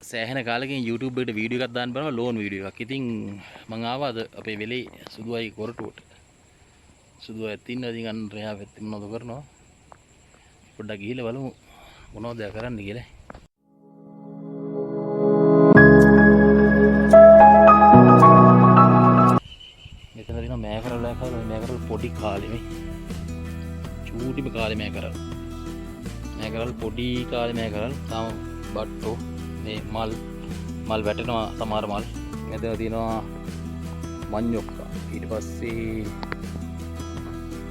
සෑහෙන කාලෙකින් YouTube එකට වීඩියෝ එකක් දාන්න බලනවා ලෝන් වීඩියෝ එකක්. ඉතින් මං ආවා අද අපේ වෙලේ සුදුවයි කොරටුවට. සුදුවයි තින්න ඉතින් අන්න රයා වෙත්ති මොනවද කරනවා. පොඩ්ඩක් ගිහිල්ලා බලමු මොනවද කරන්න කියලා. මෙතන දින මෑකරල් පොඩි කාලේ මේ චූටිම කාලේ මෑකරල් පොඩි කාලේ මෑකරල් තාම බට්ටෝ මේ මල් වැටෙනවා සමහර මල්. මෙතන තියෙනවා මඤ්ඤොක්කා. ඊට පස්සේ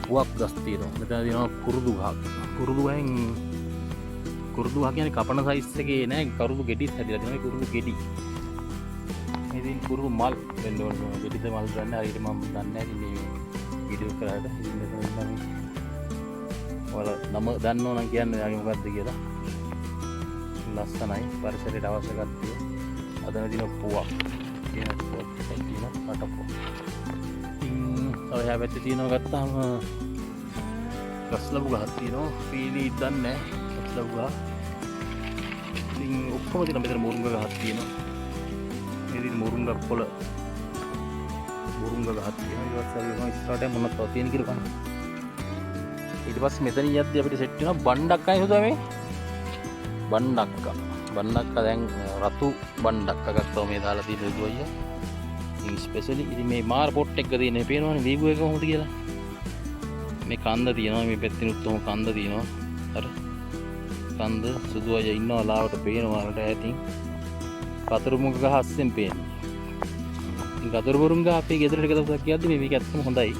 පුවක් ගස් තියෙනවා. මෙතන තියෙනවා කුරුදු ගහක්. කුරුදු ගහ කියන්නේ කපන සයිස් එකේ නෑ, කුරුදු ගෙඩිත් හැදිලා තියෙනවා. කුරුදු ගෙඩි. ඉතින් කුරුදු මල් වෙන්න ඕන. ගෙඩිද මල් ගන්න හරියට මම දන්නේ නැහැ මේ වීඩියෝ කරාට. ඉතින් මෙතන ඉන්නවා මේ ඔයාලා නම දන්නෝ නම් කියන්න යාගේ මොකද්ද කියලා. ලස්සනයි පරිසරයට අවශ්‍ය කට්ටිය. අදන දින පුවක් කියන පුවක් තියෙන රටපුවක්. ඉතින් ඔය හැබැයි තියෙනවා ගත්තාම රස්ලබු ගහක් තියෙනවා. පීලි දන්නේ නැහැ රස්ලබු ගහ. ඉතින් ඔක්කොම තියෙන මෙතන මුරුංග ගහක් තියෙනවා. ඉතින් මුරුංග පොළ මුරුංග ගහක් තියෙනවා. ඊට පස්සේ අපි ඉස්සරහට මොනවද තව තියෙන කියලා බලන්න. ඊට පස්සේ මෙතන යද්දි අපිට සෙට් වෙනවා බණ්ඩක් අය හොදා මේ බණ්ඩක්ක දැන් රතු බණ්ඩක්ක ගත්තා මේ දාලා තියෙන දුවයිය. ඉතින් ස්පෙෂලි ඉතින් මේ මාර පොට් එක තියෙන පේනවනේ වීගු එක කොහොමද කියලා. මේ කන්ද තියෙනවා මේ පැත්තිනුත් උතම කන්ද තියෙනවා. අර කන්ද සුදු අය ඉන්නවා ලාවට පේනවා අරට ඇතින්. කතරමුග ගහ අස්සෙන් පේනවා. ඉතින් කතරමුග ගහ අපේ ගෙදරට ගිහලා කියද්දි මේක ඇත්තම හොඳයි.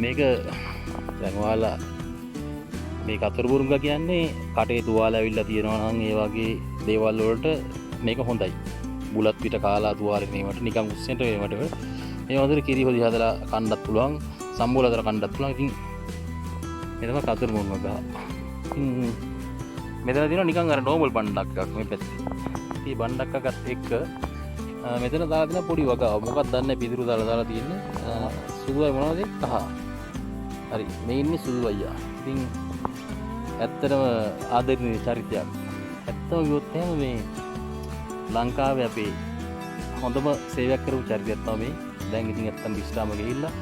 මේක දැන් ඔයාලා මේ කතරබුරුංගා කියන්නේ කටේ තුවාල ඇවිල්ලා තියෙනවා නම් ඒ වගේ දේවල් වලට මේක හොඳයි. බුලත් පිට කාලා තුවාලේ මේවට නිකන් උස්සෙන්ට මේවට මේ වගේ කිරි හොදි හදලා කන්නත් පුළුවන්, සම්බෝල හදලා කන්නත් පුළුවන්. ඉතින් මේ තමයි කතරබුරුංගා ගහ. මෙතන තියෙනවා නිකන් අර නෝමල් බණ්ඩක් එකක් මේ පැත්තේ. ඉතින් බණ්ඩක් එකත් එක්ක මෙතන දාලා තියෙන පොඩි වගාව. මොකක්ද දන්නේ පිදුරු දාලා තියෙන්නේ. සුදුයි මොනවද කහ. හරි මේ ඉන්නේ සුදු අයියා. ඉතින් ඇත්තටම ආදරණීය චරිතයක්. ඇත්තම කිව්වොත් එහෙම මේ ලංකාවේ අපේ හොඳම සේවයක් කරපු චරිතයක් තමයි මේ. දැන් ඉතින් ඇත්තම විශ්‍රාම ගිහිල්ලා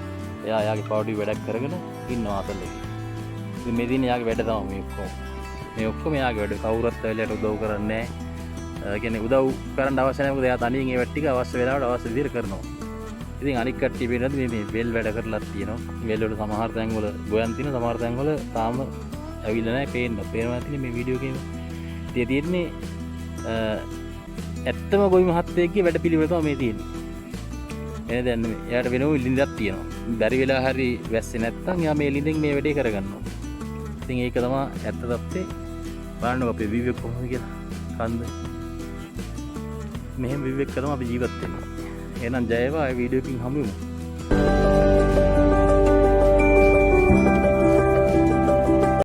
එයා යාගේ පෞඩි වැඩක් කරගෙන ඉන්නවා අතලේ. ඉතින් මේ දින යාගේ වැඩ තමයි මේ ඔක්කොම. මේ ඔක්කොම යාගේ වැඩ. කවුරුත් ඇවිල්ලා උදව් කරන්නේ නැහැ. කියන්නේ උදව් කරන්න අවශ්‍ය නැහැ. මොකද එයා තනියෙන් ඒ වැඩ ටික අවශ්‍ය වෙලාවට අවශ්‍ය විදිහට කරනවා. ඉතින් අනික් කට්ටිය වෙනද මේ වෙල් වැඩ කරලා තියෙනවා. වෙල් වල සමහර තැන් වල ගොයන් තියෙන, සමහර තැන් වල තාම ඇවිල්ලා නැහැ. පේනවා ඇතිනේ මේ වීඩියෝ එකේම. ඉතින් තියෙන්නේ ඇත්තම ගොවි මහත්තයෙක්ගේ වැඩ පිළිවෙල තමයි මේ තියෙන්නේ. එනේ දැන් මේ එයාට වෙනම ලින්දක් තියෙනවා. බැරි වෙලා හරි වැස්සේ නැත්තම් එයා මේ ලින්දෙන් මේ වැඩේ කරගන්නවා. ඉතින් ඒක තමයි ඇත්ත තත්ත්වේ. බලන්න අපේ විවේක කොහොමද කියලා. කන්ද මෙහෙම විවේක තමයි අපි ජීවත් වෙන්නේ. එහෙනම් ජය වේවා. වීඩියෝ එකකින් හමු වෙමු.